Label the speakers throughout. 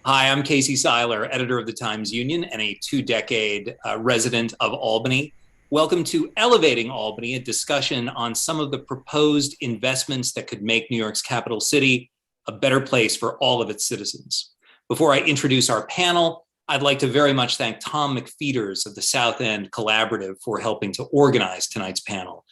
Speaker 1: Hi, I'm Casey Seiler, editor of the Times-Union and a two-decade resident of Albany. Welcome to Elevating Albany, a discussion on some of the proposed investments that could make New York's capital city a better place for all of its citizens. Before I introduce our panel, I'd like to very much thank Tom McFeeters of the South End Collaborative for helping to organize tonight's panel.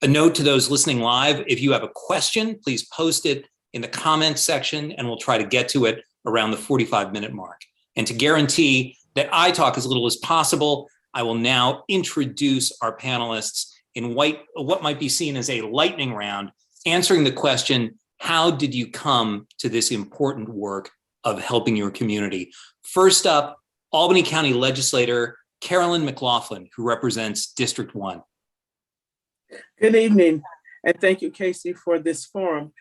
Speaker 1: A note to those listening live, if you have a question, please post it in the comments section and we'll try to get to it around the 45-minute mark. And to guarantee that I talk as little as possible, I will now introduce our panelists in what might be seen as a lightning round, answering the question, how did you come to this important work of helping your community? First up, Albany County legislator Carolyn McLaughlin, who represents District 1.
Speaker 2: Good evening, and thank you, Casey, for this forum.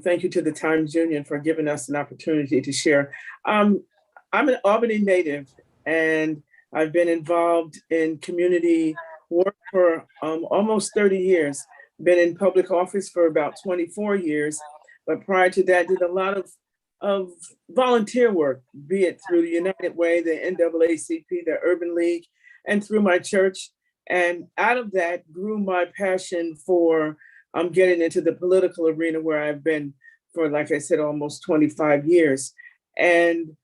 Speaker 2: Thank you to the Times-Union for giving us an opportunity to share. I'm an Albany native, and I've been involved in community work for almost 30 years. Been in public office for about 24 years, but prior to that, did a lot of volunteer work, be it through the United Way, the NAACP, the Urban League, and through my church. And out of that grew my passion for getting into the political arena where I've been for, like I said, almost 25 years. And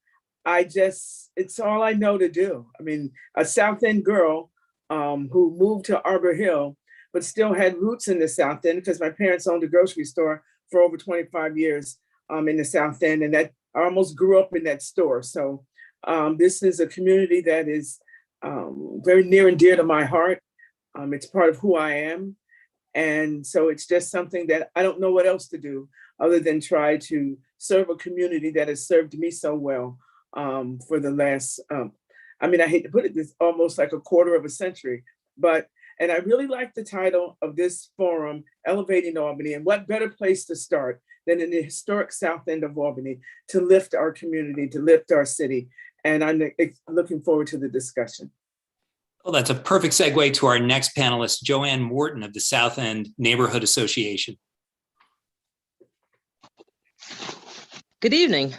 Speaker 2: it's all I know to do. I mean, a South End girl who moved to Arbor Hill, but still had roots in the South End because my parents owned a grocery store for over 25 years in the South End. And that I almost grew up in that store. So this is a community that is very near and dear to my heart. It's part of who I am. And so it's just something that I don't know what else to do other than try to serve a community that has served me so well for the last, I hate to put it, this almost like a quarter of a century, and I really like the title of this forum, Elevating Albany, and what better place to start than in the historic South End of Albany to lift our community, to lift our city. And I'm looking forward to the discussion.
Speaker 1: Well, that's a perfect segue to our next panelist, JoAnn Morton of the South End Neighborhood Association.
Speaker 3: Good evening.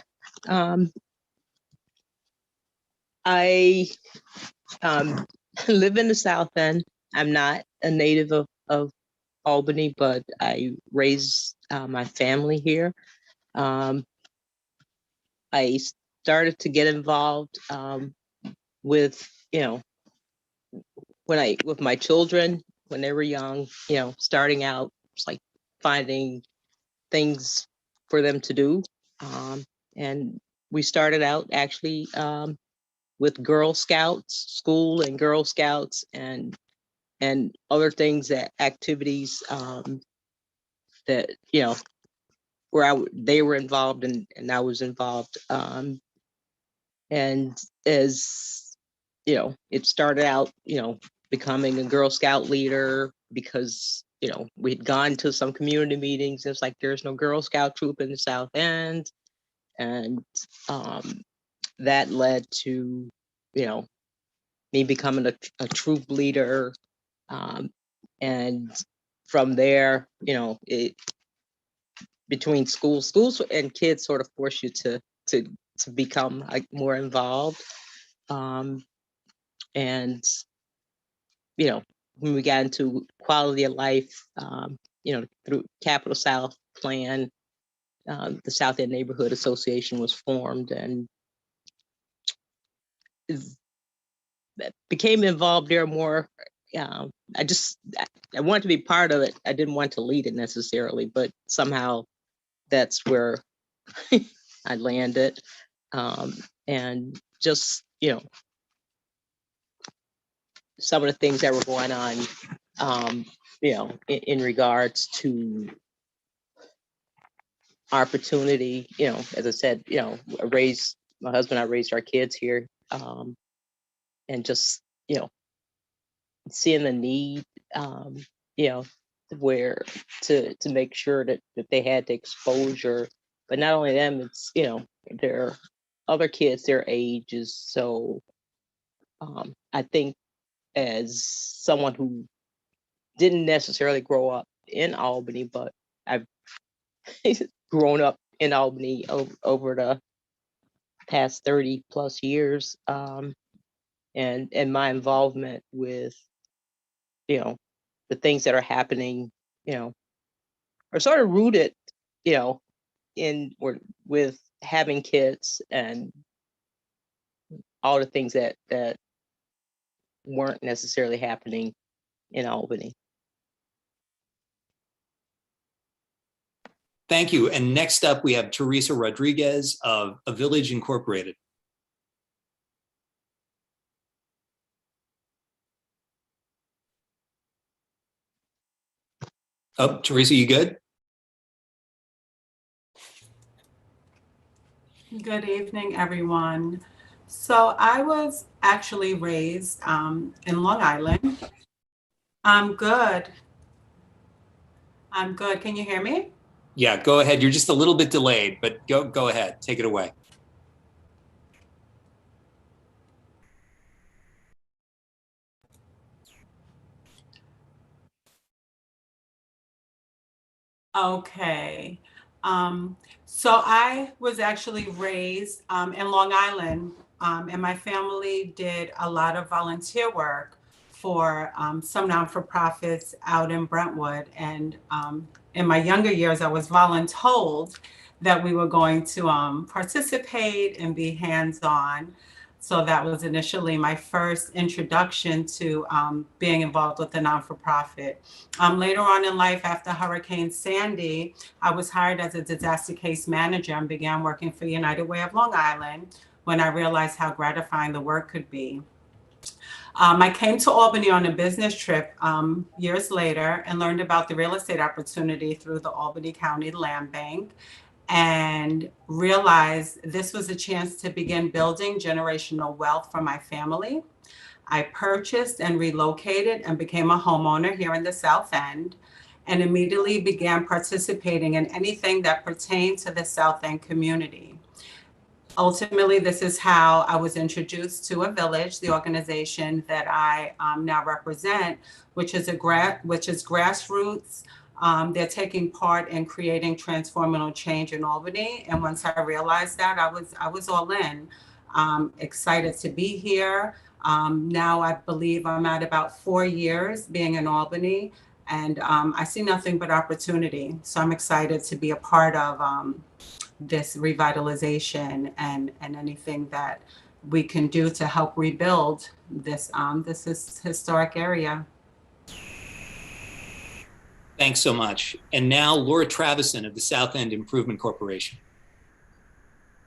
Speaker 3: I live in the South End. I'm not a native of Albany, but I raised my family here. I started to get involved with my children when they were young, starting out, it's like finding things for them to do. And we started out actually with Girl Scouts, school and Girl Scouts and other things, activities that, where they were involved and I was involved. And as, it started out, becoming a Girl Scout leader because, we'd gone to some community meetings. It's like, there's no Girl Scout troop in the South End. And that led to, me becoming a troop leader. And from there, between schools and kids sort of force you to become more involved. And, when we got into quality of life, through Capital South Plan, the South End Neighborhood Association was formed and became involved there more. I wanted to be part of it. I didn't want to lead it necessarily, but somehow that's where I landed. And just, some of the things that were going on, in regards to opportunity, as I said, my husband and I raised our kids here, and just, seeing the need, where to make sure that they had the exposure, but not only them, it's, there are other kids their ages. So I think as someone who didn't necessarily grow up in Albany, but I've grown up in Albany over the past 30 plus years, and my involvement with, the things that are happening, are sort of rooted, or with having kids and all the things that weren't necessarily happening in Albany.
Speaker 1: Thank you. And next up, we have Teresa Rodriguez of AVillage Incorporated. Oh, Teresa, you good?
Speaker 4: Good evening, everyone. So I was actually raised in Long Island. I'm good. I'm good. Can you hear me?
Speaker 1: Yeah, go ahead. You're just a little bit delayed, but go ahead. Take it away.
Speaker 4: Okay. So I was actually raised in Long Island, and my family did a lot of volunteer work for some non-for-profits out in Brentwood. And in my younger years, I was voluntold that we were going to participate and be hands-on. So that was initially my first introduction to being involved with the non-for-profit. Later on in life, after Hurricane Sandy, I was hired as a disaster case manager and began working for United Way of Long Island when I realized how gratifying the work could be. I came to Albany on a business trip years later and learned about the real estate opportunity through the Albany County Land Bank, and realized this was a chance to begin building generational wealth for my family. I purchased and relocated and became a homeowner here in the South End, and immediately began participating in anything that pertained to the South End community. Ultimately, this is how I was introduced to AVillage, the organization that I now represent, which is grassroots. They're taking part in creating transformational change in Albany. And once I realized that, I was all in. Excited to be here. Now I believe I'm at about 4 years being in Albany, and I see nothing but opportunity. So I'm excited to be a part of this revitalization and anything that we can do to help rebuild this historic area.
Speaker 1: Thanks so much. And now Laura Travison of the South End Improvement Corporation.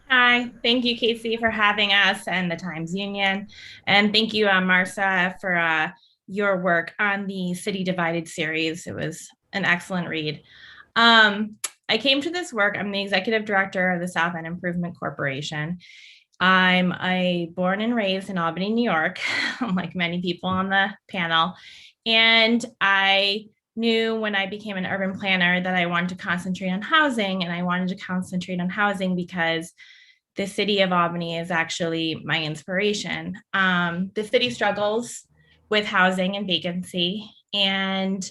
Speaker 5: Hi, thank you, Casey, for having us and the Times Union. And thank you, Marsha, for your work on the City Divided series. It was an excellent read. I came to this work. I'm the executive director of the South End Improvement Corporation. I'm born and raised in Albany, New York, like many people on the panel. And I knew when I became an urban planner that I wanted to concentrate on housing, and I wanted to concentrate on housing because the city of Albany is actually my inspiration. The city struggles with housing and vacancy, and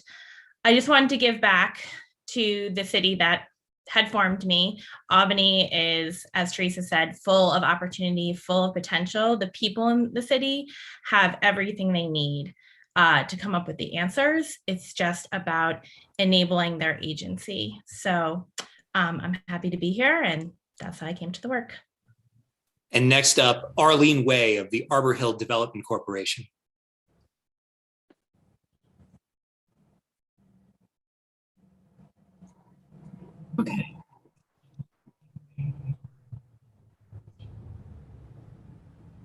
Speaker 5: I just wanted to give back to the city that had formed me. Albany is, as Teresa said, full of opportunity, full of potential. The people in the city have everything they need to come up with the answers. It's just about enabling their agency. So I'm happy to be here, and that's how I came to the work.
Speaker 1: And next up, Arlene Way of the Arbor Hill Development Corporation.
Speaker 6: Okay.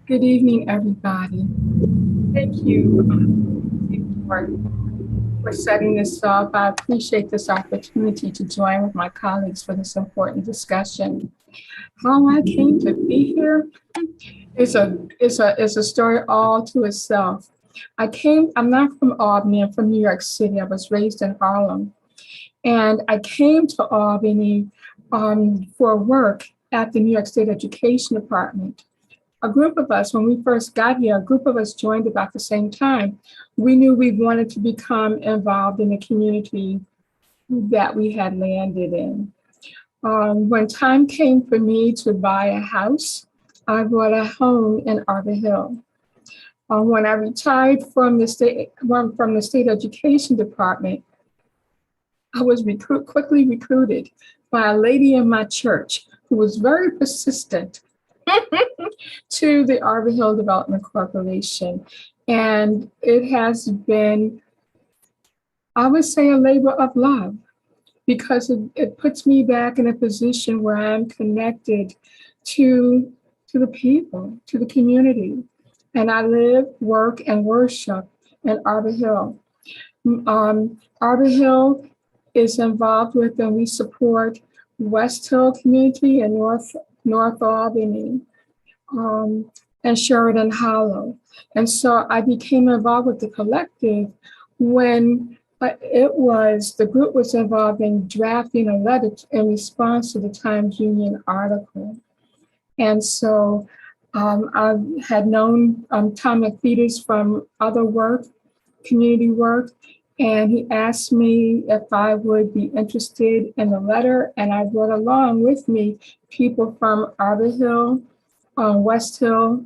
Speaker 6: Good evening, everybody. Thank you for setting this up. I appreciate this opportunity to join with my colleagues for this important discussion. How I came to be here is a story all to itself. I'm not from Albany, I'm from New York City. I was raised in Harlem. And I came to Albany for work at the New York State Education Department. A group of us, when we first got here, a group of us joined about the same time. We knew we wanted to become involved in the community that we had landed in. When time came for me to buy a house, I bought a home in Arbor Hill. When I retired from the state education department, I was quickly recruited by a lady in my church who was very persistent to the Arbor Hill Development Corporation. And it has been, I would say, a labor of love, because it puts me back in a position where I'm connected to the people, to the community. And I live, work, and worship in Arbor Hill. Arbor Hill is involved with, and we support West Hill community and North Albany, and Sheridan Hollow. And so I became involved with the collective when the group was involved in drafting a letter in response to the Times Union article. And so I had known Tom McFeeters from other work, community work, and he asked me if I would be interested in the letter, and I brought along with me people from Arbor Hill, West Hill,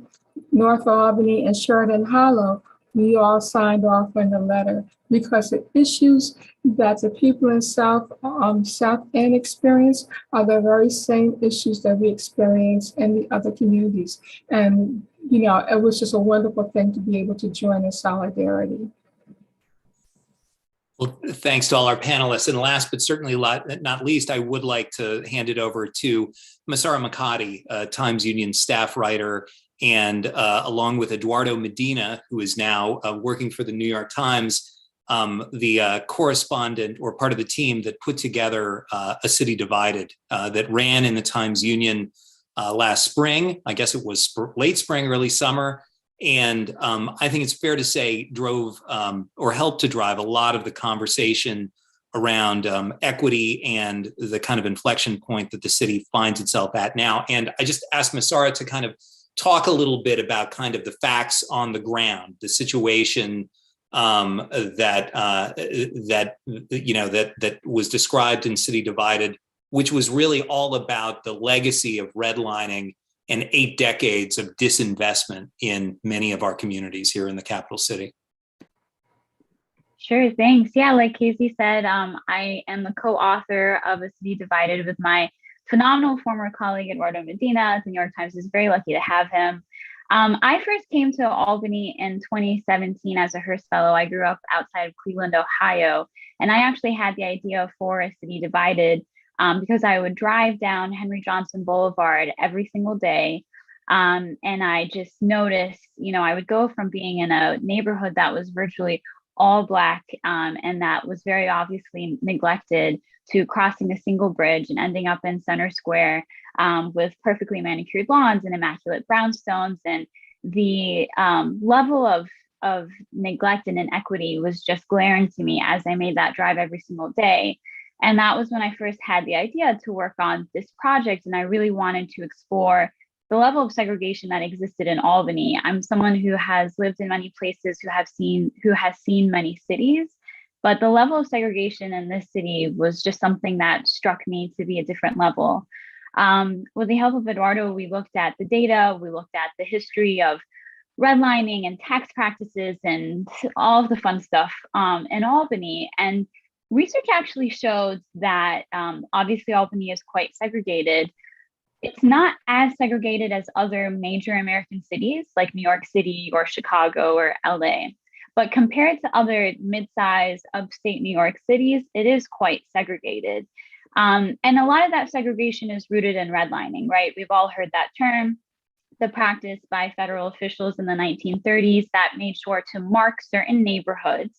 Speaker 6: North Albany, and Sheridan Hollow. We all signed off on the letter because the issues that the people in South End experience are the very same issues that we experience in the other communities. And, it was just a wonderful thing to be able to join in solidarity.
Speaker 1: Well, thanks to all our panelists. And last but certainly not least, I would like to hand it over to Massarah Mikati, Times Union staff writer, and along with Eduardo Medina, who is now working for the New York Times, the correspondent or part of the team that put together A City Divided that ran in the Times Union last spring. I guess it was late spring, early summer. And I think it's fair to say drove or helped to drive a lot of the conversation around equity and the kind of inflection point that the city finds itself at now. And I just asked Massarah to kind of talk a little bit about kind of the facts on the ground, the situation that was described in City Divided, which was really all about the legacy of redlining and 8 decades of disinvestment in many of our communities here in the capital city.
Speaker 7: Sure, thanks. Yeah, like Casey said, I am the co-author of A City Divided with my phenomenal former colleague, Eduardo Medina. The New York Times is very lucky to have him. I first came to Albany in 2017 as a Hearst Fellow. I grew up outside of Cleveland, Ohio, and I actually had the idea for A City Divided because I would drive down Henry Johnson Boulevard every single day. And I just noticed, I would go from being in a neighborhood that was virtually all Black and that was very obviously neglected, to crossing a single bridge and ending up in Center Square with perfectly manicured lawns and immaculate brownstones. And the level of neglect and inequity was just glaring to me as I made that drive every single day. And that was when I first had the idea to work on this project. And I really wanted to explore the level of segregation that existed in Albany. I'm someone who has lived in many places, who has seen many cities, but the level of segregation in this city was just something that struck me to be a different level. With the help of Eduardo, we looked at the data, we looked at the history of redlining and tax practices and all of the fun stuff in Albany. And research actually showed that obviously Albany is quite segregated. It's not as segregated as other major American cities like New York City or Chicago or LA. But compared to other mid-sized upstate New York cities, it is quite segregated. And a lot of that segregation is rooted in redlining, right? We've all heard that term, the practice by federal officials in the 1930s that made sure to mark certain neighborhoods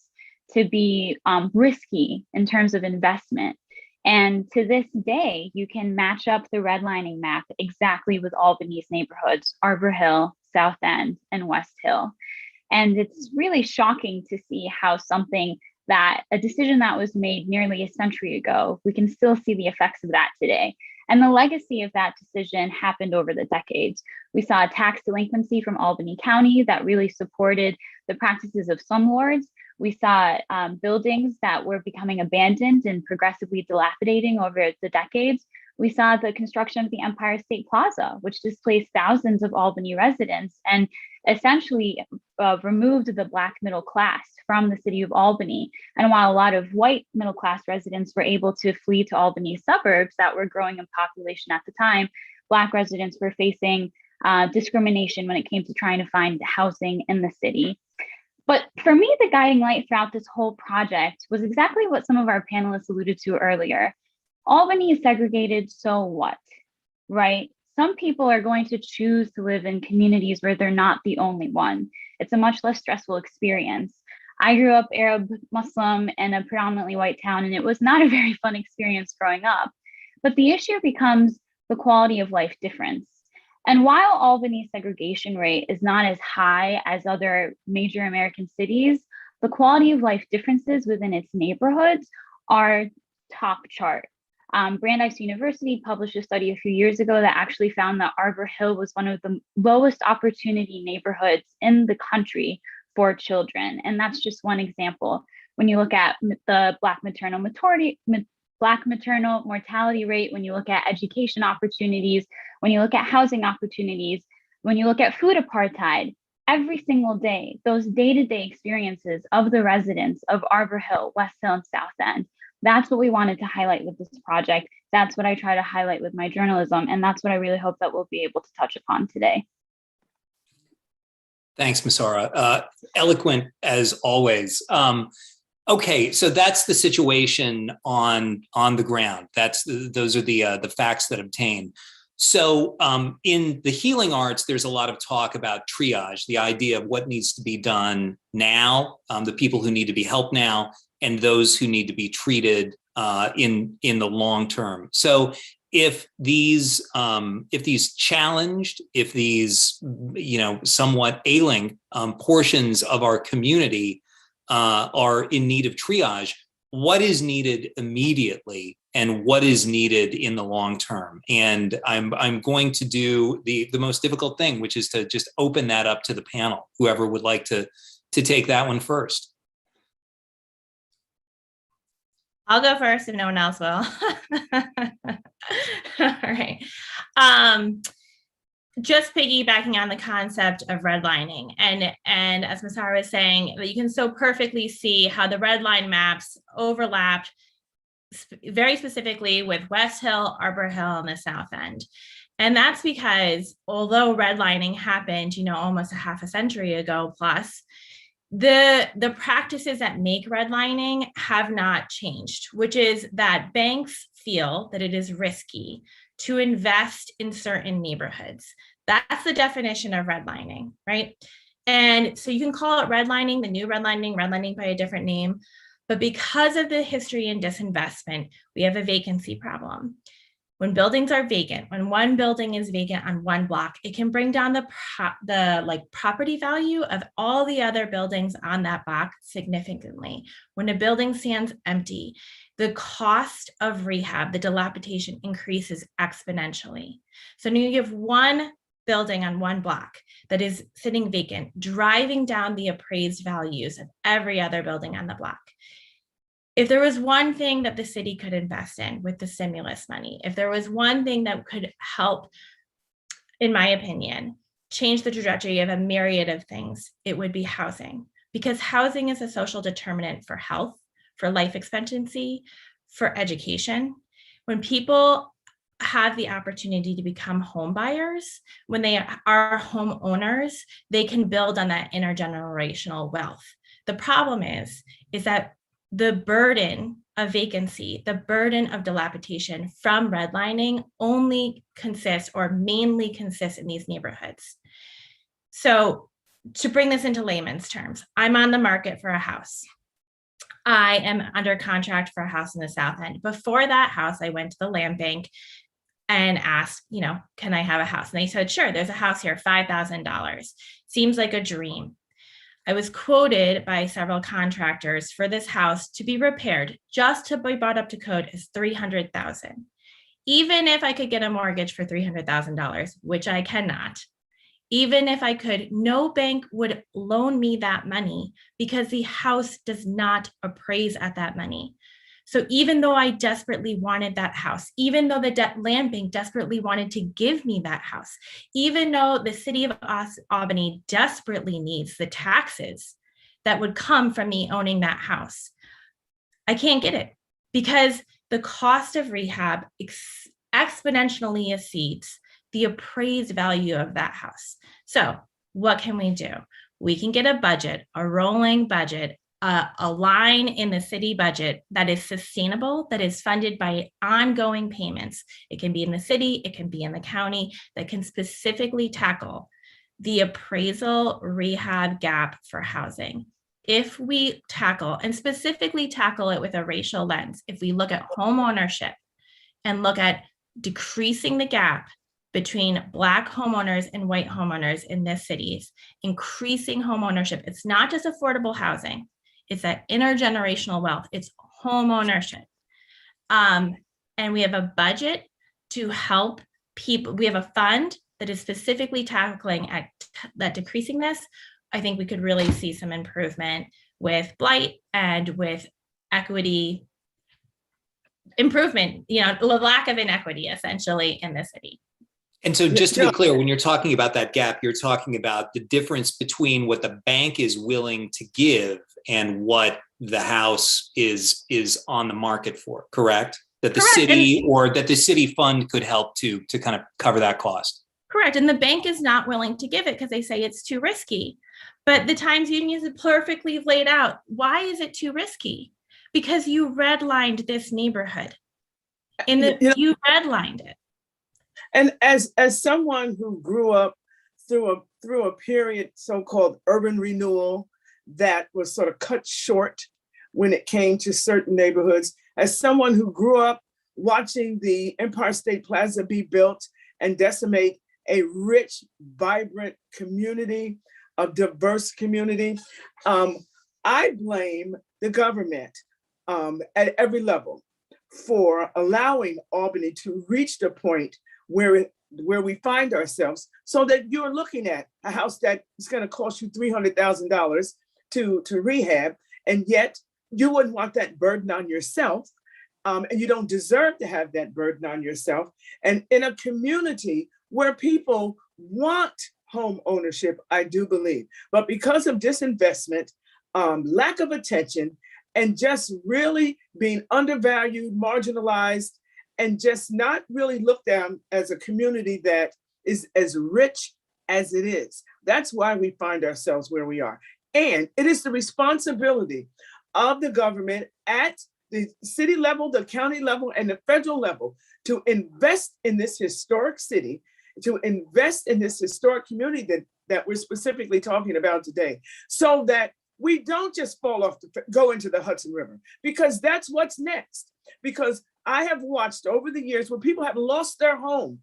Speaker 7: to be risky in terms of investment. And to this day, you can match up the redlining map exactly with Albany's neighborhoods, Arbor Hill, South End, and West Hill. And it's really shocking to see how a decision that was made nearly a century ago, we can still see the effects of that today. And the legacy of that decision happened over the decades. We saw a tax delinquency from Albany County that really supported the practices of some lords. We saw buildings that were becoming abandoned and progressively dilapidating over the decades. We saw the construction of the Empire State Plaza, which displaced thousands of Albany residents and essentially removed the Black middle class from the city of Albany. And while a lot of white middle class residents were able to flee to Albany suburbs that were growing in population at the time, Black residents were facing discrimination when it came to trying to find housing in the city. But for me, the guiding light throughout this whole project was exactly what some of our panelists alluded to earlier. Albany is segregated, so what, right? Some people are going to choose to live in communities where they're not the only one. It's a much less stressful experience. I grew up Arab Muslim in a predominantly white town, and it was not a very fun experience growing up. But the issue becomes the quality of life difference. And while Albany's segregation rate is not as high as other major American cities, the quality of life differences within its neighborhoods are top chart. Brandeis University published a study a few years ago that actually found that Arbor Hill was one of the lowest opportunity neighborhoods in the country for children. And that's just one example. When you look at the Black maternal mortality rate, when you look at education opportunities, when you look at housing opportunities, when you look at food apartheid, every single day, those day-to-day experiences of the residents of Arbor Hill, West Hill, and South End, that's what we wanted to highlight with this project. That's what I try to highlight with my journalism. And that's what I really hope that we'll be able to touch upon today.
Speaker 1: Thanks, Massarah. Eloquent as always. Okay, so that's the situation on the ground. Those are the facts that obtain. So in the healing arts, there's a lot of talk about triage, the idea of what needs to be done now, the people who need to be helped now, and those who need to be treated in the long term. So if these challenged, if these somewhat ailing portions of our community are in need of triage, what is needed immediately and what is needed in the long term? And I'm going to do the most difficult thing, which is to just open that up to the panel, whoever would like to take that one first.
Speaker 5: I'll go first if no one else will. All right. Just piggybacking on the concept of redlining, and as Massarah was saying, you can so perfectly see how the red line maps overlapped very specifically with West Hill, Arbor Hill, and the South End. And that's because although redlining happened, almost a half a century ago plus, the practices that make redlining have not changed, which is that banks feel that it is risky to invest in certain neighborhoods. That's the definition of redlining, right? And so you can call it redlining, the new redlining by a different name, but because of the history in disinvestment, we have a vacancy problem. When buildings are vacant, when one building is vacant on one block, it can bring down the property value of all the other buildings on that block significantly. When a building stands empty, the cost of rehab, the dilapidation, increases exponentially. So when you give one building on one block that is sitting vacant, driving down the appraised values of every other building on the block. If there was one thing that the city could invest in with the stimulus money, if there was one thing that could help, in my opinion, change the trajectory of a myriad of things, it would be housing. Because housing is a social determinant for health, for life expectancy, for education. When people have the opportunity to become home buyers, when they are homeowners, they can build on that intergenerational wealth. The problem is that the burden of vacancy, the burden of dilapidation from redlining only consists or mainly consists in these neighborhoods. So to bring this into layman's terms, I'm on the market for a house. I am under contract for a house in the South End. Before that house, I went to the land bank and asked, can I have a house? And they said, sure, there's a house here, $5,000. Seems like a dream. I was quoted by several contractors for this house to be repaired, just to be brought up to code, is $300,000. Even if I could get a mortgage for $300,000, which I cannot, even if I could, no bank would loan me that money because the house does not appraise at that money. So even though I desperately wanted that house, even though the land bank desperately wanted to give me that house, even though the city of Albany desperately needs the taxes that would come from me owning that house, I can't get it because the cost of rehab exponentially exceeds the appraised value of that house. So what can we do? We can get a budget, a rolling budget, a line in the city budget that is sustainable, that is funded by ongoing payments. It can be in the city, it can be in the county, that can specifically tackle the appraisal rehab gap for housing. If we tackle, and specifically tackle it with a racial lens, if we look at home ownership and look at decreasing the gap between Black homeowners and white homeowners in this cities, increasing home ownership, it's not just affordable housing, it's that intergenerational wealth, it's home ownership. And we have a budget to help people, we have a fund that is specifically tackling that decreasing this. I think we could really see some improvement with blight and with equity improvement, the lack of inequity essentially in the city.
Speaker 1: And so just to be clear, when you're talking about that gap, you're talking about the difference between what the bank is willing to give and what the house is on the market for, correct? That the city or that the city fund could help to kind of cover that cost.
Speaker 5: Correct. And the bank is not willing to give it because they say it's too risky. But the Times Union is perfectly laid out. Why is it too risky? Because you redlined this neighborhood. You redlined it.
Speaker 2: And as someone who grew up through a period so-called urban renewal that was sort of cut short when it came to certain neighborhoods, as someone who grew up watching the Empire State Plaza be built and decimate a rich, vibrant community, a diverse community, I blame the government at every level for allowing Albany to reach the point where we find ourselves, so that you're looking at a house that is going to cost you $300,000 to rehab, and yet you wouldn't want that burden on yourself, and you don't deserve to have that burden on yourself. And in a community where people want home ownership, I do believe, but because of disinvestment, lack of attention, and just really being undervalued, marginalized, and just not really looked at as a community that is as rich as it is. That's why we find ourselves where we are. And it is the responsibility of the government at the city level, the county level, and the federal level to invest in this historic city, to invest in this historic community that we're specifically talking about today, so that we don't just go into the Hudson River, because that's what's next. Because I have watched over the years where people have lost their home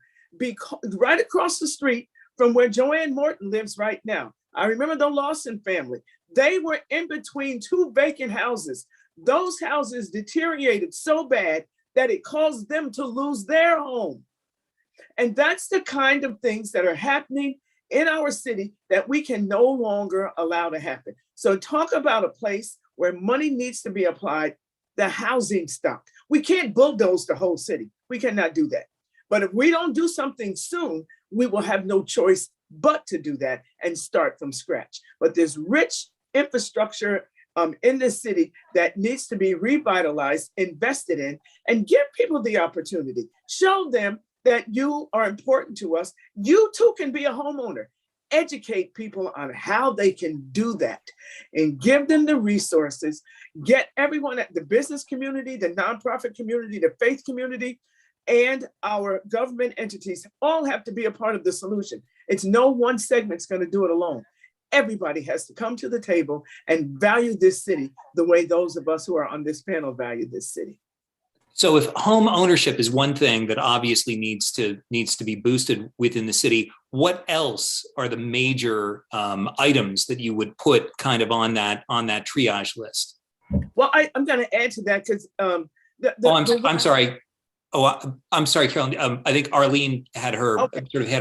Speaker 2: right across the street from where JoAnn Morton lives right now. I remember the Lawson family. They were in between two vacant houses. Those houses deteriorated so bad that it caused them to lose their home. And that's the kind of things that are happening in our city that we can no longer allow to happen. So talk about a place where money needs to be applied, the housing stock. We can't bulldoze the whole city. We cannot do that. But if we don't do something soon, we will have no choice but to do that and start from scratch. But there's rich infrastructure in this city that needs to be revitalized, invested in, and give people the opportunity. Show them that you are important to us. You too can be a homeowner. Educate people on how they can do that and give them the resources. Get everyone at the business community, the nonprofit community, the faith community, and our government entities all have to be a part of the solution. It's no one segment's going to do it alone. Everybody has to come to the table and value this city the way those of us who are on this panel value this city.
Speaker 1: So if home ownership is one thing that obviously needs to be boosted within the city, what else are the major items that you would put kind of on that triage list?
Speaker 2: Well, I'm going to add to that because
Speaker 1: I'm sorry. Oh, I'm sorry, Carolyn. I think Arlene had her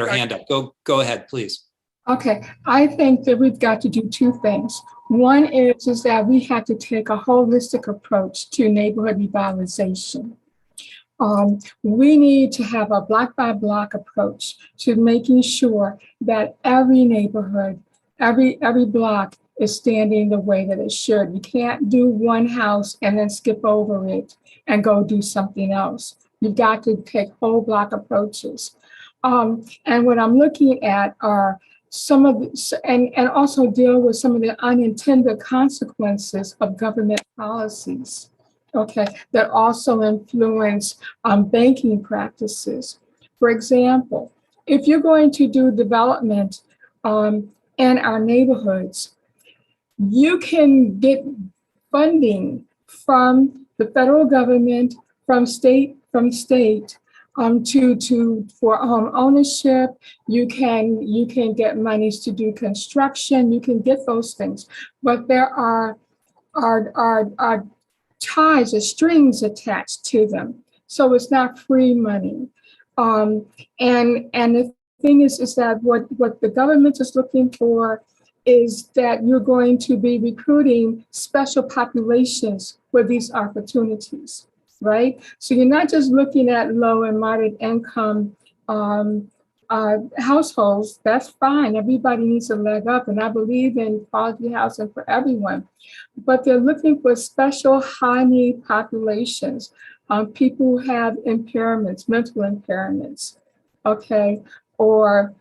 Speaker 1: hand up. Go ahead, please.
Speaker 6: Okay, I think that we've got to do two things. One is that we have to take a holistic approach to neighborhood revitalization. We need to have a block by block approach to making sure that every neighborhood, every block is standing the way that it should. You can't do one house and then skip over it and go do something else. You've got to take whole block approaches. And what I'm looking at are some of the, and also deal with some of the unintended consequences of government policies, okay, that also influence banking practices. For example, if you're going to do development in our neighborhoods, you can get funding from the federal government, from state, for home ownership. You can get monies to do construction. You can get those things, but there are ties or strings attached to them, so it's not free money. And the thing is that what the government is looking for is that you're going to be recruiting special populations for these opportunities, right? So you're not just looking at low and moderate income households. That's fine. Everybody needs a leg up, and I believe in quality housing for everyone. But they're looking for special high need populations, people who have impairments, mental impairments, okay, or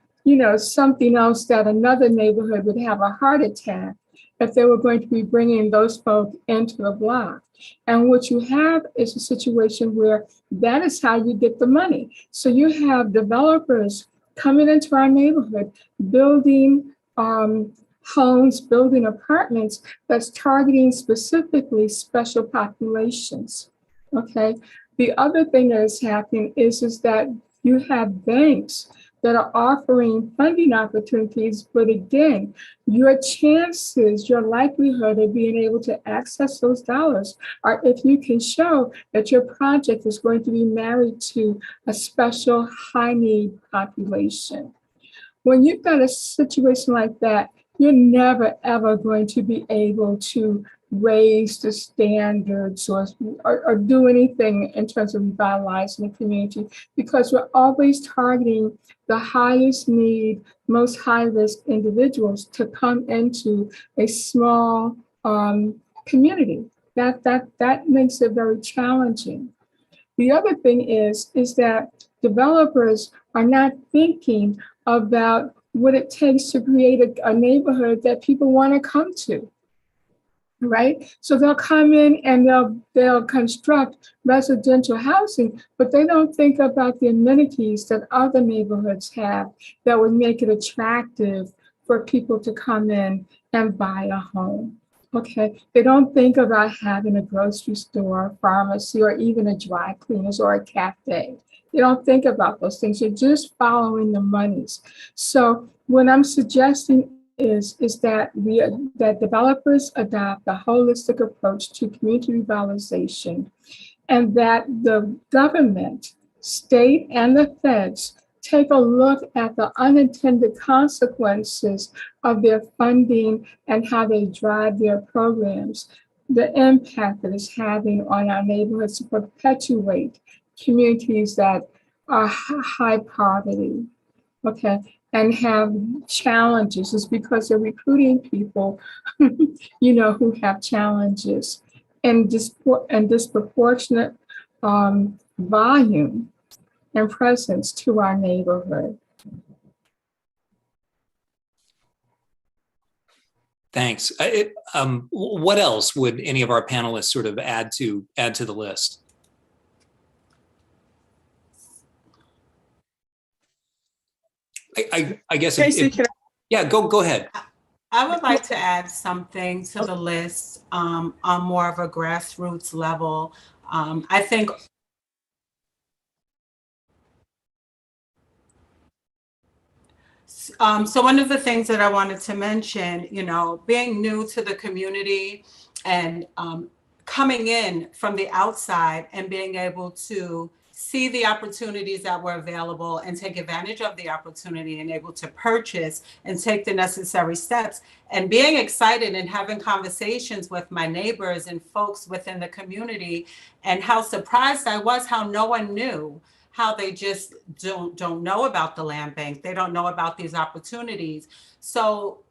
Speaker 6: something else that another neighborhood would have a heart attack if they were going to be bringing those folks into a block. And what you have is a situation where that is how you get the money. So you have developers coming into our neighborhood, building homes, building apartments that's targeting specifically special populations, okay? The other thing that is happening is that you have banks that are offering funding opportunities, but again, your chances, your likelihood of being able to access those dollars are if you can show that your project is going to be married to a special high need population. When you've got a situation like that, you're never, ever going to be able to raise the standards or do anything in terms of revitalizing the community, because we're always targeting the highest need, most high-risk individuals to come into a small community. That makes it very challenging. The other thing is that developers are not thinking about what it takes to create a neighborhood that people want to come to, right? So they'll come in and they'll construct residential housing, but they don't think about the amenities that other neighborhoods have that would make it attractive for people to come in and buy a home. Okay, they don't think about having a grocery store, pharmacy, or even a dry cleaners or a cafe. They don't think about those things. They're just following the monies. So what I'm suggesting is that that developers adopt a holistic approach to community revitalization, and that the government, state, and the feds take a look at the unintended consequences of their funding and how they drive their programs, the impact that it's having on our neighborhoods to perpetuate communities that are high poverty, okay, and have challenges. Is because they're recruiting people, who have challenges and disproportionate volume and presence to our neighborhood.
Speaker 1: Thanks. What else would any of our panelists sort of add to the list? I guess.
Speaker 2: Casey,
Speaker 1: yeah, go ahead.
Speaker 4: I would like to add something to the list on more of a grassroots level. I think so one of the things that I wanted to mention, being new to the community and coming in from the outside and being able to see the opportunities that were available and take advantage of the opportunity and able to purchase and take the necessary steps, and being excited and having conversations with my neighbors and folks within the community, and how surprised I was how no one knew, how they just don't know about the land bank. They don't know about these opportunities. So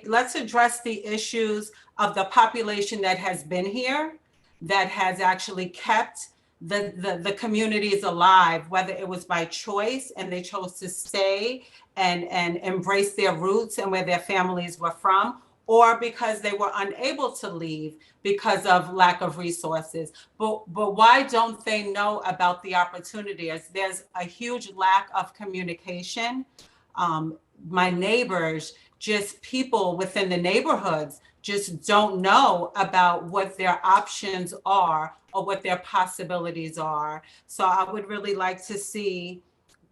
Speaker 4: let's address the issues of the population that has been here, that has actually kept the communities alive, whether it was by choice and they chose to stay and embrace their roots and where their families were from, or because they were unable to leave because of lack of resources. But why don't they know about the opportunities? There's a huge lack of communication. My neighbors, just people within the neighborhoods, just don't know about what their options are or what their possibilities are. So I would really like to see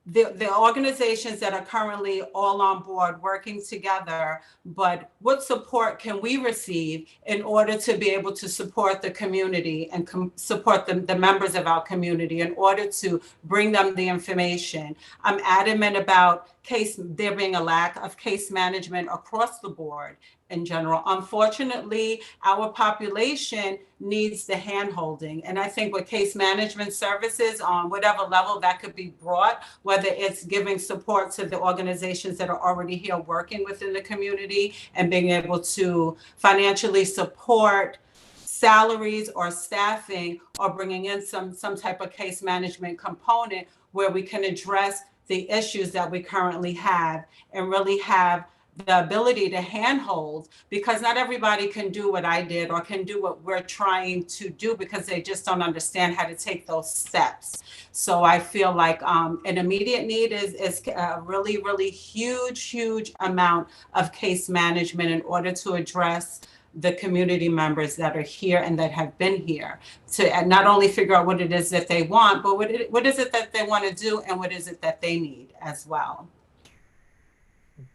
Speaker 4: the organizations that are currently all on board working together, but what support can we receive in order to be able to support the community and support the members of our community in order to bring them the information? I'm adamant about there being a lack of case management across the board in general. Unfortunately, our population needs the hand-holding. And I think with case management services on whatever level that could be brought, whether it's giving support to the organizations that are already here working within the community and being able to financially support salaries or staffing, or bringing in some type of case management component where we can address the issues that we currently have and really have the ability to handhold, because not everybody can do what I did or can do what we're trying to do because they just don't understand how to take those steps. So I feel like an immediate need is a really, really huge amount of case management in order to address the community members that are here and that have been here, to not only figure out what it is that they want, but what is it that they want to do and what is it that they need as well.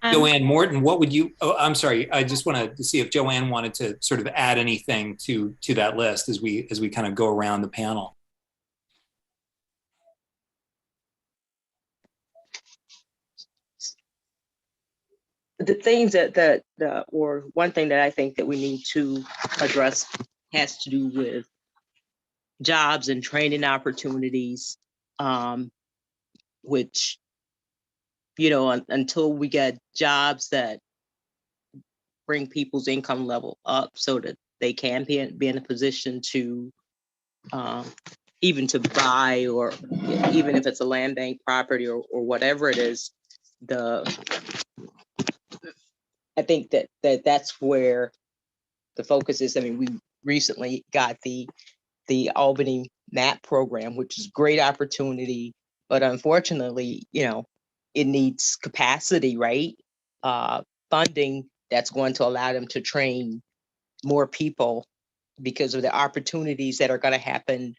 Speaker 1: JoAnn, Morton, what would you, I'm sorry, I just wanted to see if JoAnn wanted to sort of add anything to that list as we kind of go around the panel.
Speaker 3: The things or one thing that I think that we need to address has to do with jobs and training opportunities, which, until we get jobs that bring people's income level up so that they can be in a position to even to buy, or even if it's a land bank property or whatever it is, I think that's where the focus is. I mean, we recently got the Albany MAP program, which is a great opportunity, but unfortunately, it needs capacity, right? Funding that's going to allow them to train more people because of the opportunities that are going to happen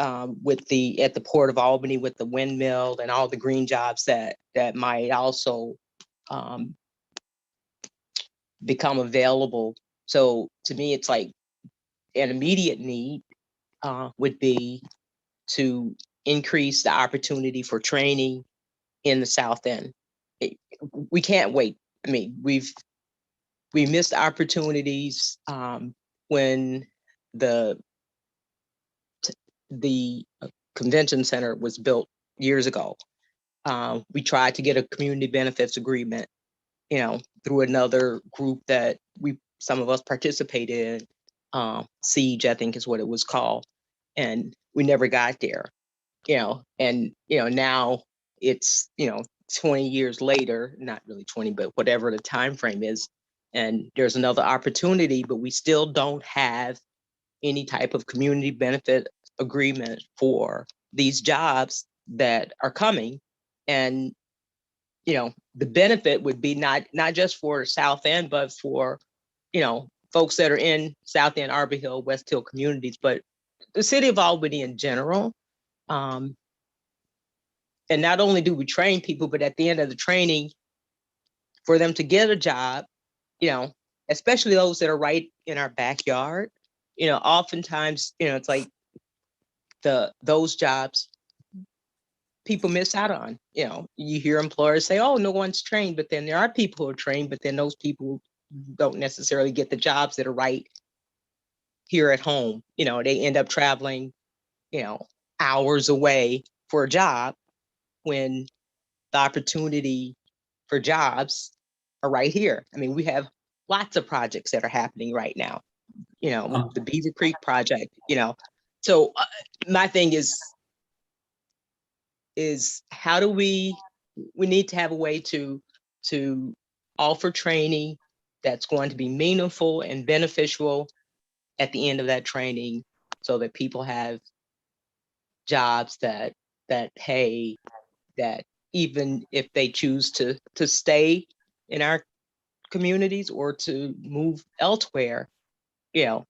Speaker 3: at the Port of Albany with the windmill and all the green jobs that might also become available. So to me, it's like an immediate need would be to increase the opportunity for training in the South End. We can't wait. I mean, we missed opportunities when the convention center was built years ago. We tried to get a community benefits agreement, through another group that some of us participated in. Siege, I think is what it was called, and we never got there. And now it's 20 years later, not really 20, but whatever the time frame is, and there's another opportunity, but we still don't have any type of community benefit agreement for these jobs that are coming. And the benefit would be not just for South End, but for folks that are in South End, Arbor Hill, West Hill communities, but the city of Albany in general. And not only do we train people, but at the end of the training, for them to get a job, especially those that are right in our backyard, oftentimes, it's like those jobs people miss out on. You know, you hear employers say, oh, no one's trained, but then there are people who are trained, but then those people don't necessarily get the jobs that are right here at home. You know, they end up traveling, you know, hours away for a job when the opportunity for jobs are right here. I mean, we have lots of projects that are happening right now. You know, the Beaver Creek project, you know. So my thing is how do we need to have a way to offer training that's going to be meaningful and beneficial at the end of that training, so that people have jobs that pay, that even if they choose to stay in our communities or to move elsewhere, you know,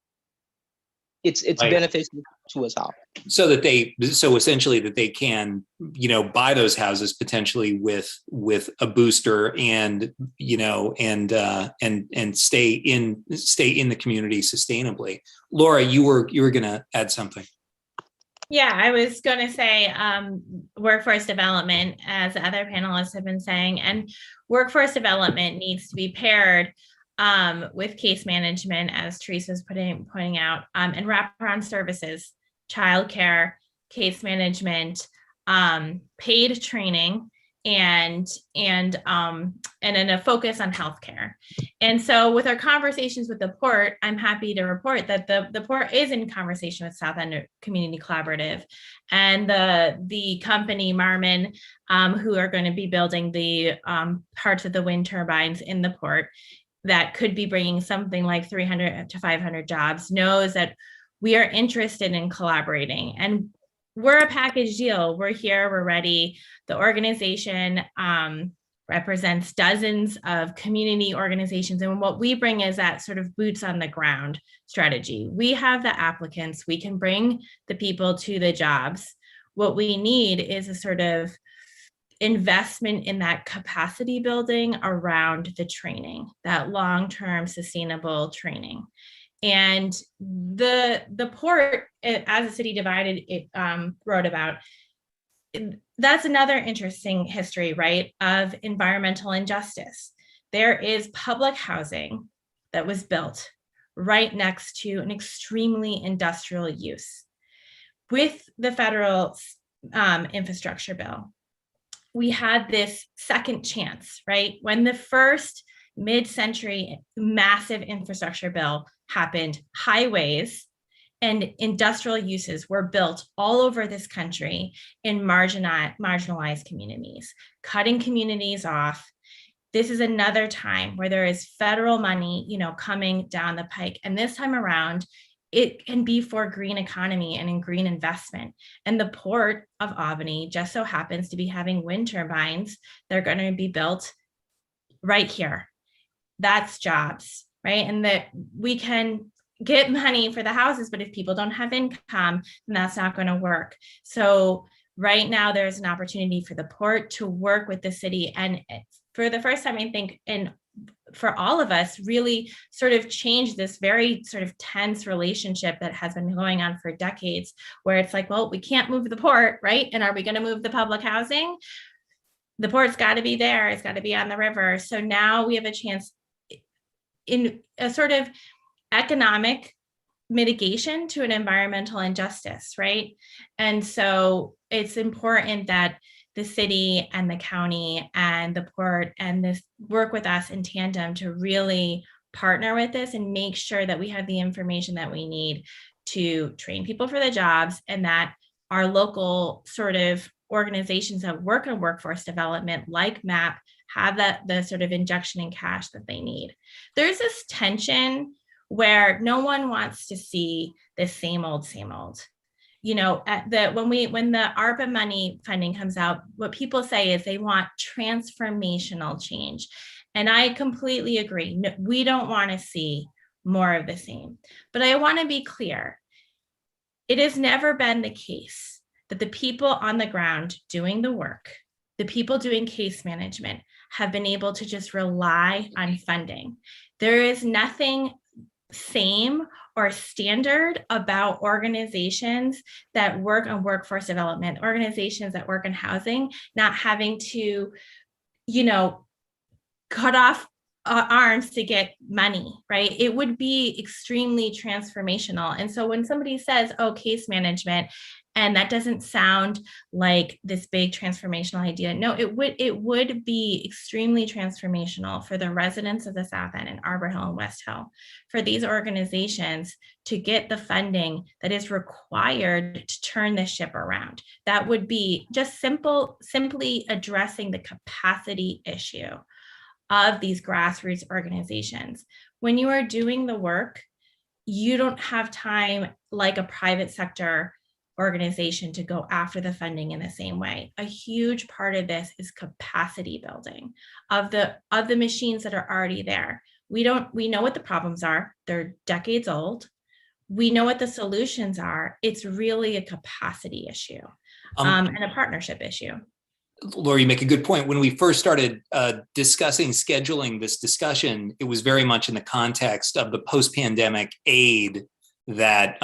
Speaker 3: it's
Speaker 1: Right.
Speaker 3: beneficial to us all.
Speaker 1: So essentially that they can, you know, buy those houses potentially with a booster and, you know, and stay in the community sustainably. Laura, you were going to add something.
Speaker 5: Yeah, I was going to say workforce development, as the other panelists have been saying, and workforce development needs to be paired with case management, as Teresa's pointing out, and wraparound services, childcare, case management, paid training, and then a focus on healthcare. And so with our conversations with the Port, I'm happy to report that the Port is in conversation with South End Community Collaborative and the company Marmon, who are going to be building the parts of the wind turbines in the Port that could be bringing something like 300 to 500 jobs, knows that we are interested in collaborating. And we're a package deal. We're here, we're ready. The organization represents dozens of community organizations. And what we bring is that sort of boots on the ground strategy. We have the applicants, we can bring the people to the jobs. What we need is a sort of investment in that capacity building around the training, that long-term sustainable training. And the Port, as a city divided, it wrote about, that's another interesting history, right, of environmental injustice. There is public housing that was built right next to an extremely industrial use. With the federal infrastructure bill, we had this second chance, right? When the first mid-century massive infrastructure bill happened, highways and industrial uses were built all over this country in marginalized communities, cutting communities off. This is another time where there is federal money, you know, coming down the pike. And this time around, it can be for green economy and in green investment. And the Port of Albany just so happens to be having wind turbines that are going to be built right here. That's jobs, right? And that we can get money for the houses, but if people don't have income, then that's not going to work. So right now there's an opportunity for the Port to work with the city. And for the first time, I think, and for all of us, really sort of change this very sort of tense relationship that has been going on for decades, where it's like, well, we can't move the Port, right? And are we going to move the public housing? The Port's got to be there. It's got to be on the river. So now we have a chance in a sort of economic mitigation to an environmental injustice, right? And so it's important that the city and the county and the Port and this work with us in tandem to really partner with this and make sure that we have the information that we need to train people for the jobs, and that our local sort of organizations that work in workforce development like MAP have the sort of injection in cash that they need. There's this tension where no one wants to see the same old. You know, when the ARPA money funding comes out, what people say is they want transformational change. And I completely agree. No, we don't want to see more of the same. But I want to be clear. It has never been the case that the people on the ground doing the work, the people doing case management, have been able to just rely on funding. There is nothing same or standard about organizations that work on workforce development, organizations that work in housing, not having to, cut off arms to get money, right? It would be extremely transformational. And so when somebody says, oh, case management, and that doesn't sound like this big transformational idea. No, it would be extremely transformational for the residents of the South End and Arbor Hill and West Hill, for these organizations to get the funding that is required to turn this ship around. That would be just simply addressing the capacity issue of these grassroots organizations. When you are doing the work, you don't have time like a private sector organization to go after the funding in the same way. A huge part of this is capacity building of the machines that are already there. We know what the problems are. They're decades old. We know what the solutions are. It's really a capacity issue and a partnership issue.
Speaker 1: Laura, you make a good point. When we first started scheduling this discussion, it was very much in the context of the post-pandemic aid that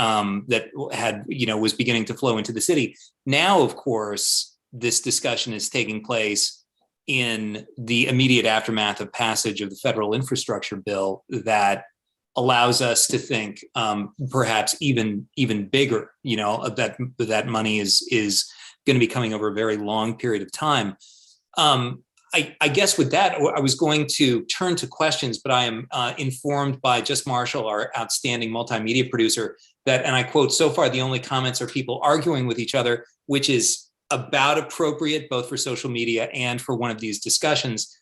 Speaker 1: had, was beginning to flow into the city. Now, of course, this discussion is taking place in the immediate aftermath of passage of the federal infrastructure bill that allows us to think perhaps even bigger, that money is going to be coming over a very long period of time. I guess with that, I was going to turn to questions, but I am informed by Just Marshall, our outstanding multimedia producer, that, and I quote, so far the only comments are people arguing with each other, which is about appropriate both for social media and for one of these discussions.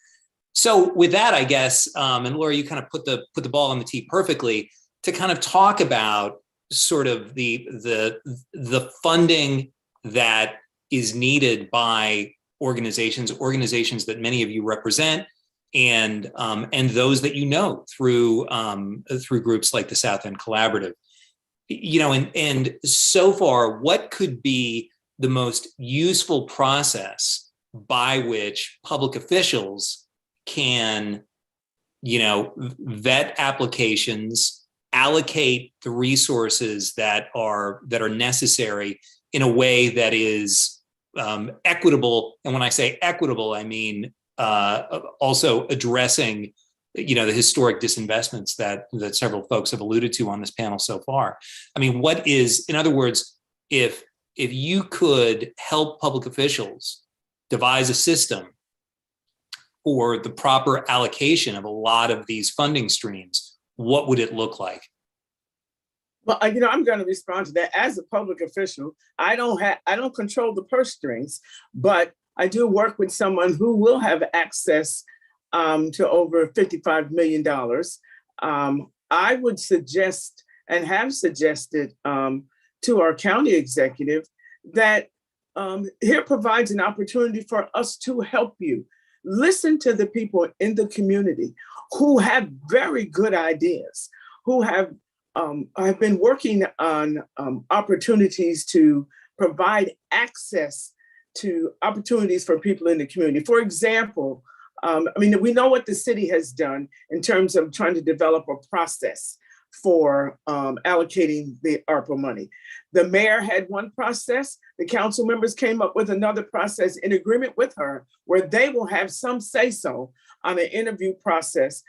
Speaker 1: So with that, I guess, and Laura, you kind of put the ball on the tee perfectly to kind of talk about sort of the funding that is needed by organizations that many of you represent, and those that through groups like the South End Collaborative. And so far, what could be the most useful process by which public officials can, vet applications, allocate the resources that are necessary in a way that is equitable? And when I say equitable, I mean also addressing, the historic disinvestments that several folks have alluded to on this panel so far. I mean, in other words, if you could help public officials devise a system for the proper allocation of a lot of these funding streams, what would it look like?
Speaker 2: Well, I'm going to respond to that. As a public official, I don't control the purse strings, but I do work with someone who will have access to over $55 million. I would suggest and have suggested to our county executive that here provides an opportunity for us to help you. Listen to the people in the community who have very good ideas, who have I've been working on opportunities to provide access to opportunities for people in the community. For example, we know what the city has done in terms of trying to develop a process for allocating the Arbor money. The mayor had one process. The council members came up with another process in agreement with her, where they will have some say-so on an interview process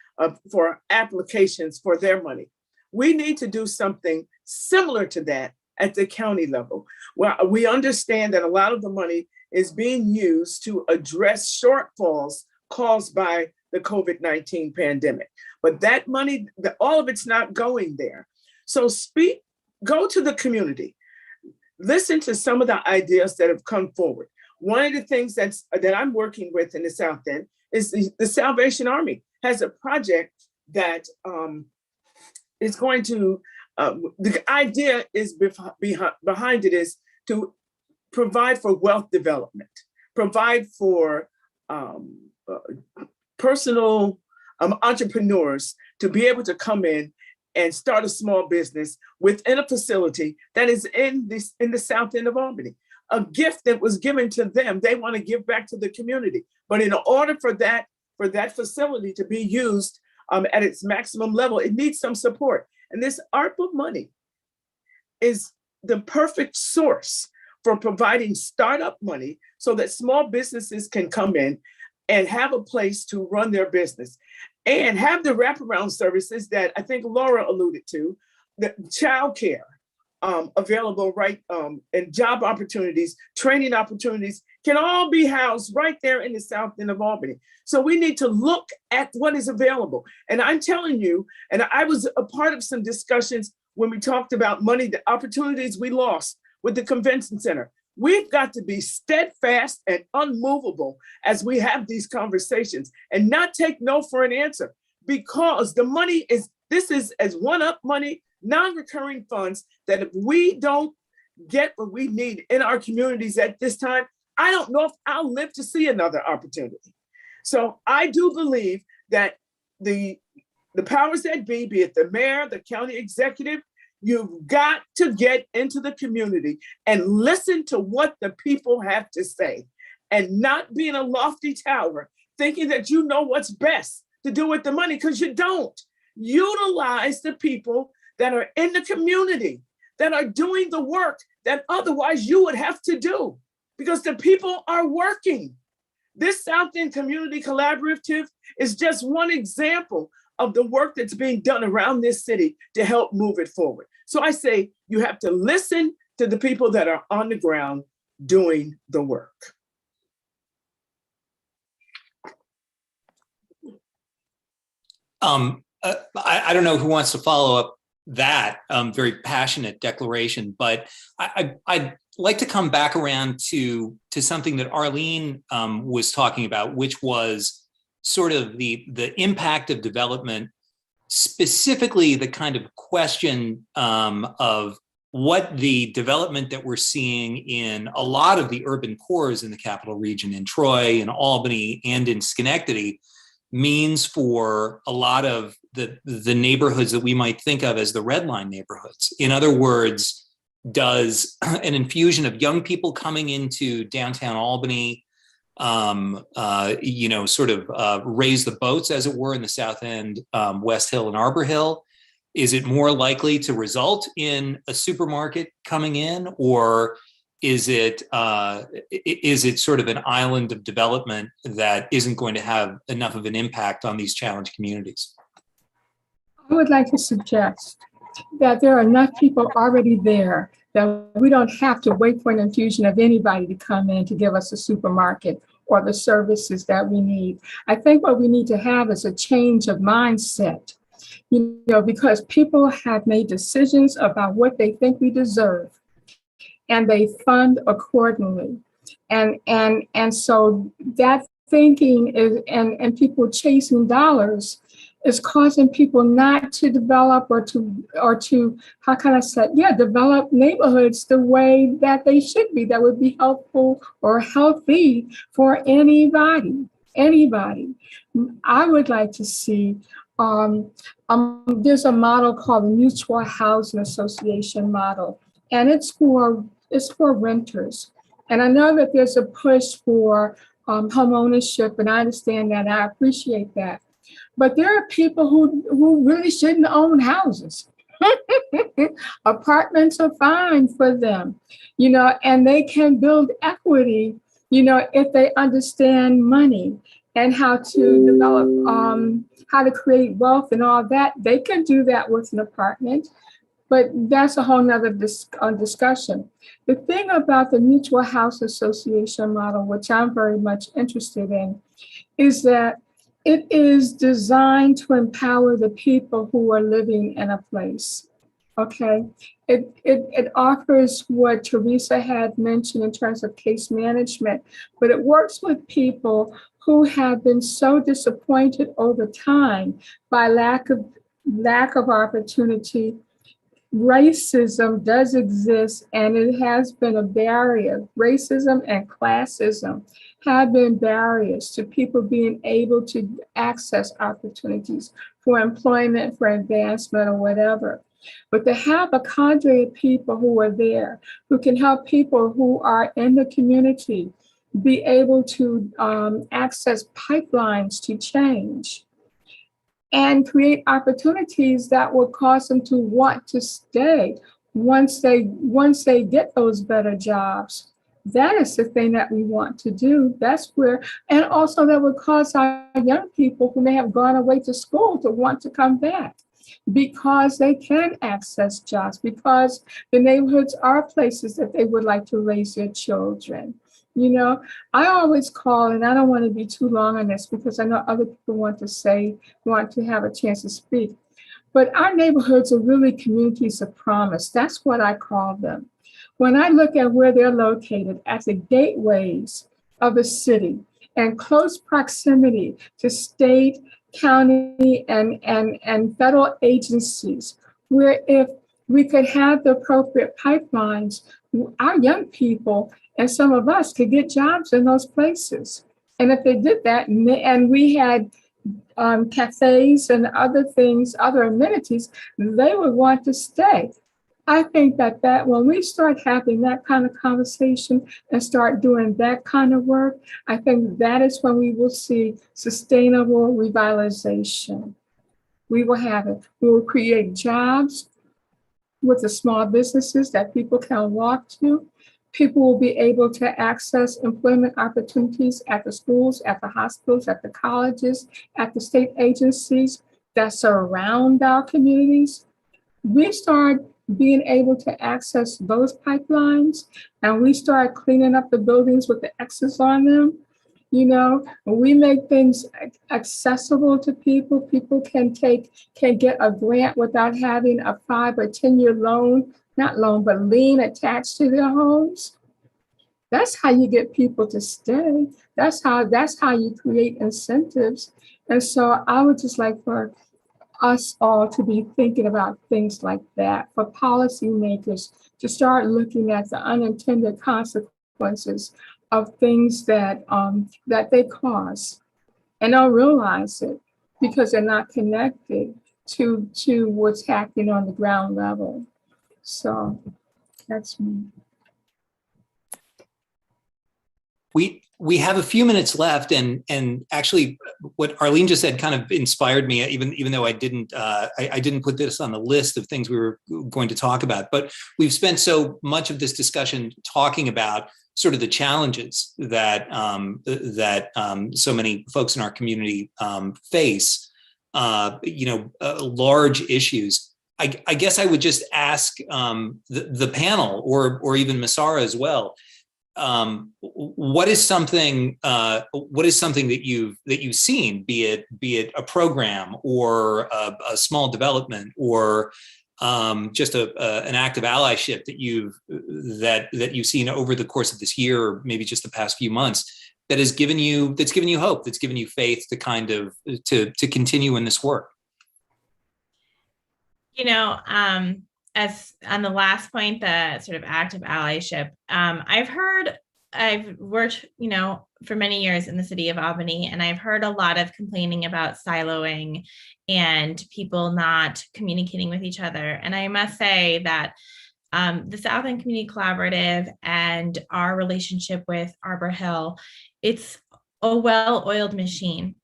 Speaker 2: for applications for their money. We need to do something similar to that at the county level. Well, we understand that a lot of the money is being used to address shortfalls caused by the COVID-19 pandemic. But that money, all of it's not going there. So go to the community, listen to some of the ideas that have come forward. One of the things that I'm working with in the South End is the Salvation Army has a project that is going to, the idea is behind it is to provide for wealth development, provide for personal entrepreneurs to be able to come in and start a small business within a facility that is in the South End of Albany. A gift that was given to them, they want to give back to the community. But in order for that facility to be used at its maximum level, it needs some support. And this ARPA money is the perfect source for providing startup money so that small businesses can come in and have a place to run their business and have the wraparound services that I think Laura alluded to, the childcare available, right? And job opportunities, training opportunities can all be housed right there in the south end of Albany. So we need to look at what is available. And I'm telling you, and I was a part of some discussions when we talked about money, the opportunities we lost with the convention center. We've got to be steadfast and unmovable as we have these conversations and not take no for an answer, because the money this is as one-up money, non-recurring funds that if we don't get what we need in our communities at this time, I don't know if I'll live to see another opportunity. So I do believe that the powers that be it the mayor, the county executive, you've got to get into the community and listen to what the people have to say and not be in a lofty tower thinking that you know what's best to do with the money, because you don't. Utilize the people that are in the community, that are doing the work that otherwise you would have to do, because the people are working. This South End Community Collaborative is just one example of the work that's being done around this city to help move it forward. So I say you have to listen to the people that are on the ground doing the work.
Speaker 1: I don't know who wants to follow up that very passionate declaration, but I'd like to come back around to something that Arlene was talking about, which was sort of the impact of development, specifically the kind of question of what the development that we're seeing in a lot of the urban cores in the capital region, in Troy, in Albany, and in Schenectady, means for a lot of the neighborhoods that we might think of as the red line neighborhoods. In other words, does an infusion of young people coming into downtown Albany, sort of raise the boats, as it were, in the South End, West Hill and Arbor Hill? Is it more likely to result in a supermarket coming in, or is it sort of an island of development that isn't going to have enough of an impact on these challenged communities?
Speaker 6: I would like to suggest that there are enough people already there that we don't have to wait for an infusion of anybody to come in to give us a supermarket or the services that we need. I think what we need to have is a change of mindset, because people have made decisions about what they think we deserve, and they fund accordingly. And so that thinking is, and people chasing dollars is causing people not to develop or to how can I say, develop neighborhoods the way that they should be, that would be helpful or healthy for anybody. I would like to see, there's a model called the Mutual Housing Association model, and it's for renters. And I know that there's a push for home ownership, and I understand that, and I appreciate that. But there are people who really shouldn't own houses. Apartments are fine for them, and they can build equity, if they understand money and how to develop, how to create wealth and all that. They can do that with an apartment, but that's a whole nother discussion. The thing about the Mutual House Association model, which I'm very much interested in, is that it is designed to empower the people who are living in a place, okay? It offers what Teresa had mentioned in terms of case management, but it works with people who have been so disappointed over time by lack of opportunity. Racism does exist, and it has been a barrier. Racism and classism have been barriers to people being able to access opportunities for employment, for advancement, or whatever. But to have a cadre of people who are there, who can help people who are in the community be able to access pipelines to change. and create opportunities that would cause them to want to stay once they get those better jobs. That is the thing that we want to do. That's where, and also that would cause our young people who may have gone away to school to want to come back because they can access jobs, because the neighborhoods are places that they would like to raise their children. You know, I always call, and I don't want to be too long on this because I know other people want to have a chance to speak. But our neighborhoods are really communities of promise. That's what I call them. When I look at where they're located, at the gateways of the city and close proximity to state, county, and federal agencies, where if we could have the appropriate pipelines, our young people and some of us could get jobs in those places. And if they did that, and we had cafes and other things, other amenities, they would want to stay. I think that when we start having that kind of conversation and start doing that kind of work, I think that is when we will see sustainable revitalization. We will have it. We will create jobs with the small businesses that people can walk to. People will be able to access employment opportunities at the schools, at the hospitals, at the colleges, at the state agencies that surround our communities. We start being able to access those pipelines and we start cleaning up the buildings with the X's on them. You know, when we make things accessible to people, people can get a grant without having a 5 or 10 year lien attached to their homes. That's how you get people to stay. That's how you create incentives. And so I would just like for us all to be thinking about things like that, for policymakers to start looking at the unintended consequences of things that they cause, and they'll realize it because they're not connected to what's happening on the ground level. So that's me.
Speaker 1: We have a few minutes left, and actually, what Arlene just said kind of inspired me. Even though I didn't put this on the list of things we were going to talk about. But we've spent so much of this discussion talking about sort of the challenges that so many folks in our community face. Large issues. I guess I would just ask the panel or even Massarah as well. What is something that you've seen, be it a program or a small development or just an act of allyship that you've seen over the course of this year, or maybe just the past few months, that's given you hope, that's given you faith to kind of to continue in this work?
Speaker 5: As on the last point, the sort of active allyship, I've worked, for many years in the city of Albany, and I've heard a lot of complaining about siloing and people not communicating with each other. And I must say that the South End Community Collaborative and our relationship with Arbor Hill, it's a well-oiled machine.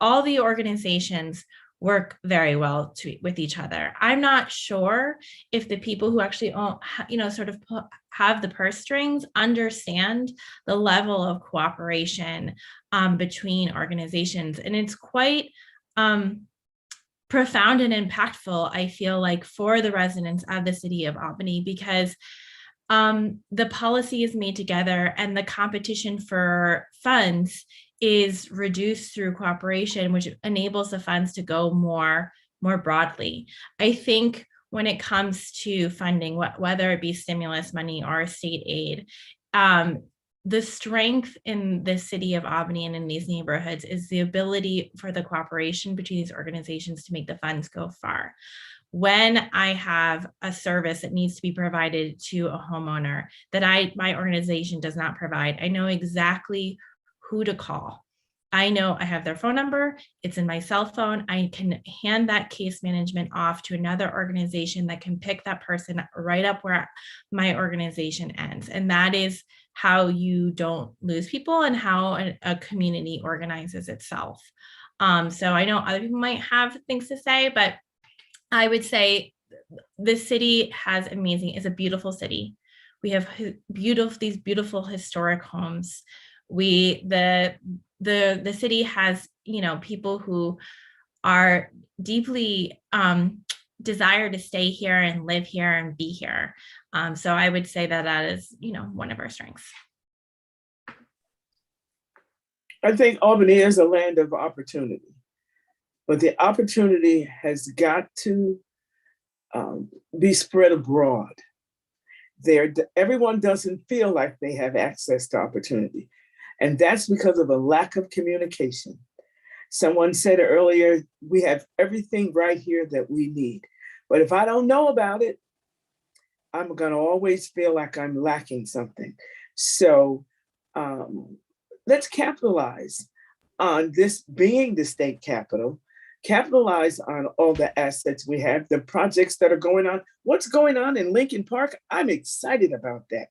Speaker 5: All the organizations work very well with each other. I'm not sure if the people who actually have the purse strings understand the level of cooperation between organizations. And it's quite profound and impactful, I feel like, for the residents of the city of Albany, because the policy is made together and the competition for funds is reduced through cooperation, which enables the funds to go more broadly. I think when it comes to funding, whether it be stimulus money or state aid, the strength in the city of Albany and in these neighborhoods is the ability for the cooperation between these organizations to make the funds go far. When I have a service that needs to be provided to a homeowner that my organization does not provide, I know exactly who to call. I know I have their phone number. It's in my cell phone. I can hand that case management off to another organization that can pick that person right up where my organization ends. And that is how you don't lose people and how a community organizes itself. So I know other people might have things to say, but I would say the city is a beautiful city. We have these beautiful historic homes. The city has, people who are deeply desire to stay here and live here and be here. So I would say that is, one of our strengths.
Speaker 2: I think Albany is a land of opportunity, but the opportunity has got to be spread abroad. Everyone doesn't feel like they have access to opportunity, and that's because of a lack of communication. Someone said earlier, we have everything right here that we need, but if I don't know about it, I'm going to always feel like I'm lacking something. So let's capitalize on this being the state capital, capitalize on all the assets we have, the projects that are going on. What's going on in Lincoln Park? I'm excited about that.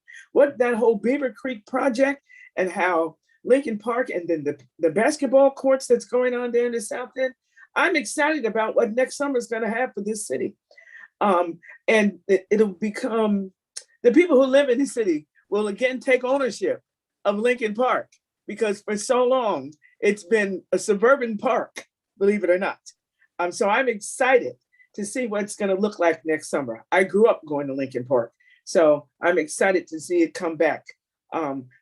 Speaker 2: That whole Beaver Creek project, and how Lincoln Park, and then the basketball courts that's going on there in the South End. I'm excited about what next summer is going to have for this city. And it'll become, the people who live in the city will again take ownership of Lincoln Park, because for so long it's been a suburban park, believe it or not. So I'm excited to see what it's going to look like next summer. I grew up going to Lincoln Park, so I'm excited to see it come back.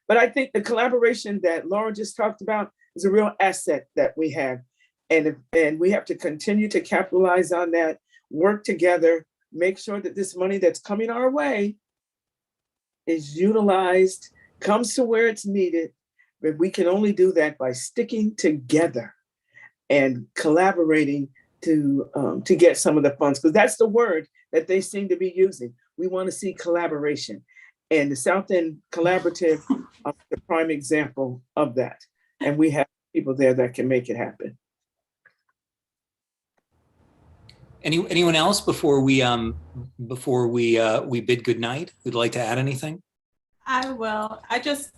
Speaker 2: But I think the collaboration that Laura just talked about is a real asset that we have. And we have to continue to capitalize on that, work together, make sure that this money that's coming our way is utilized, comes to where it's needed. But we can only do that by sticking together and collaborating to get some of the funds, because that's the word that they seem to be using. We want to see collaboration. And the South End Collaborative is the prime example of that. And we have people there that can make it happen.
Speaker 1: Anyone else before we bid goodnight who'd like to add anything?
Speaker 4: I will. I just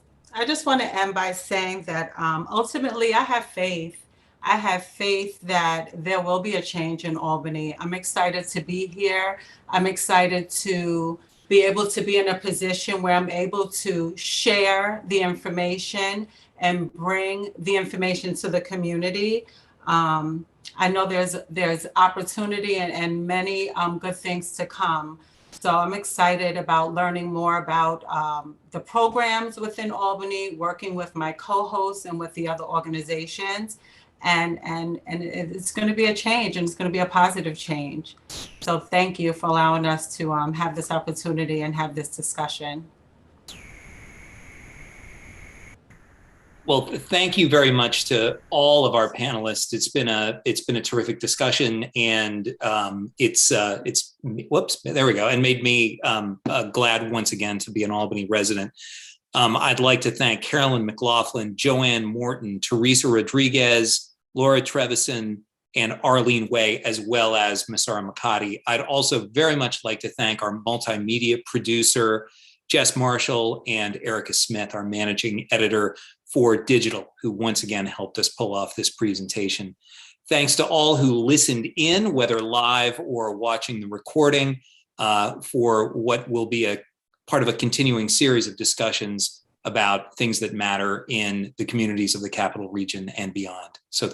Speaker 4: want to end by saying that ultimately I have faith. I have faith that there will be a change in Albany. I'm excited to be here. I'm excited to be able to be in a position where I'm able to share the information and bring the information to the community. I know there's opportunity and many good things to come. So I'm excited about learning more about the programs within Albany, working with my co-hosts and with the other organizations. And it's going to be a change, and it's going to be a positive change. So thank you for allowing us to have this opportunity and have this discussion.
Speaker 1: Well, thank you very much to all of our panelists. It's been a terrific discussion, and it's whoops, there we go, and made me glad once again to be an Albany resident. I'd like to thank Carolyn, McLaughlin, JoAnn, Morton, Theresa Rodriguez, Laura Travison, and Arlene Way, as well as Massarah Mikati. I'd also very much like to thank our multimedia producer, Jess Marshall, and Erica Smith, our managing editor for digital, who once again helped us pull off this presentation. Thanks to all who listened in, whether live or watching the recording, for what will be a part of a continuing series of discussions about things that matter in the communities of the Capital Region and beyond. So